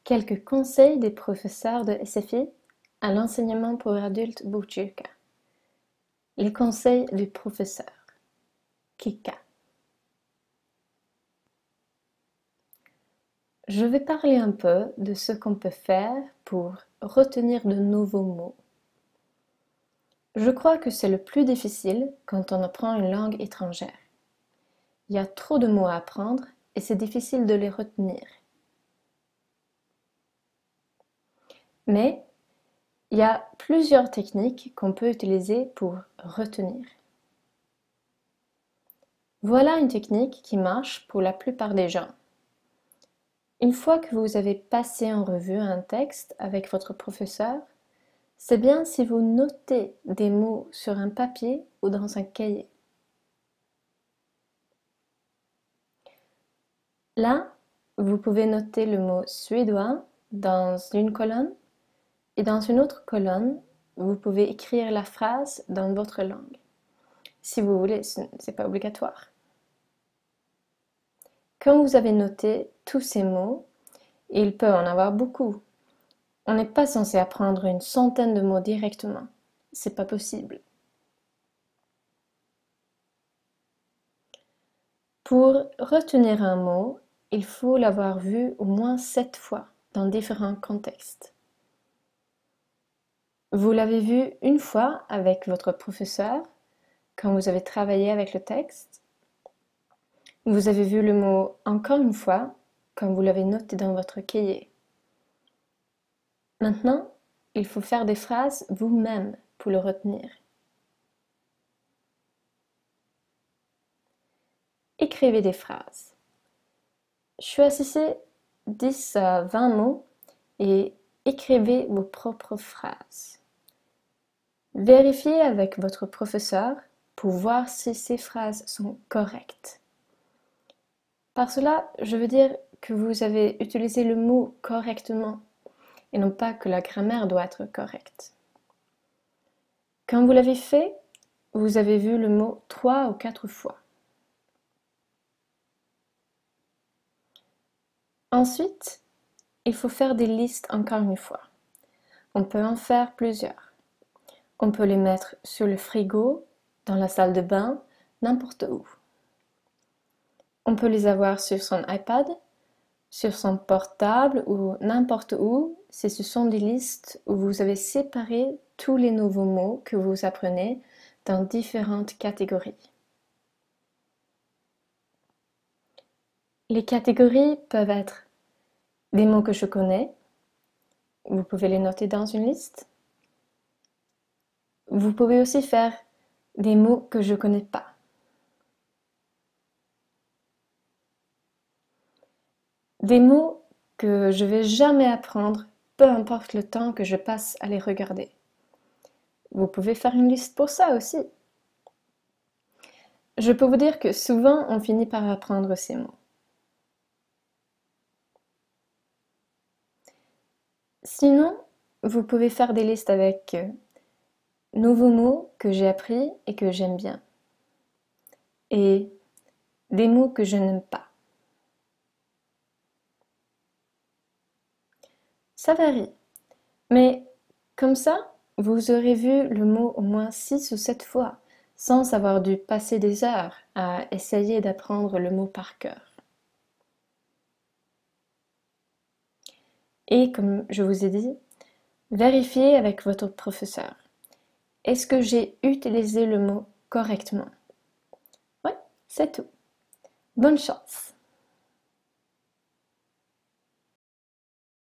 Quelques conseils des professeurs de SFI à l'enseignement pour adultes Bootjuka. Les conseils du professeur. Kika. Je vais parler un peu de ce qu'on peut faire pour retenir de nouveaux mots. Je crois que c'est le plus difficile quand on apprend une langue étrangère. Il y a trop de mots à apprendre et c'est difficile de les retenir. Mais il y a plusieurs techniques qu'on peut utiliser pour retenir. Voilà une technique qui marche pour la plupart des gens. Une fois que vous avez passé en revue un texte avec votre professeur, c'est bien si vous notez des mots sur un papier ou dans un cahier. Là, vous pouvez noter le mot suédois dans une colonne et dans une autre colonne, vous pouvez écrire la phrase dans votre langue. Si vous voulez, ce n'est pas obligatoire. Quand vous avez noté tous ces mots, et il peut en avoir beaucoup, on n'est pas censé apprendre une centaine de mots directement. C'est pas possible. Pour retenir un mot, il faut l'avoir vu au moins 7 fois dans différents contextes. Vous l'avez vu une fois avec votre professeur, quand vous avez travaillé avec le texte. Vous avez vu le mot encore une fois, quand vous l'avez noté dans votre cahier. Maintenant, il faut faire des phrases vous-même pour le retenir. Écrivez des phrases. Choisissez 10 à 20 mots et écrivez vos propres phrases. Vérifiez avec votre professeur pour voir si ces phrases sont correctes. Par cela, je veux dire que vous avez utilisé le mot correctement et non pas que la grammaire doit être correcte. Quand vous l'avez fait, vous avez vu le mot 3 ou 4 fois. Ensuite, il faut faire des listes encore une fois. On peut en faire plusieurs. On peut les mettre sur le frigo, dans la salle de bain, n'importe où. On peut les avoir sur son iPad, sur son portable ou n'importe où si ce sont des listes où vous avez séparé tous les nouveaux mots que vous apprenez dans différentes catégories. Les catégories peuvent être des mots que je connais, vous pouvez les noter dans une liste. Vous pouvez aussi faire des mots que je ne connais pas. Des mots que je ne vais jamais apprendre, peu importe le temps que je passe à les regarder. Vous pouvez faire une liste pour ça aussi. Je peux vous dire que souvent, on finit par apprendre ces mots. Sinon, vous pouvez faire des listes avec nouveaux mots que j'ai appris et que j'aime bien. Et des mots que je n'aime pas. Ça varie. Mais comme ça, vous aurez vu le mot au moins 6 ou 7 fois, sans avoir dû passer des heures à essayer d'apprendre le mot par cœur. Et comme je vous ai dit, vérifiez avec votre professeur. Est-ce que j'ai utilisé le mot correctement? Oui, c'est tout. Bonne chance!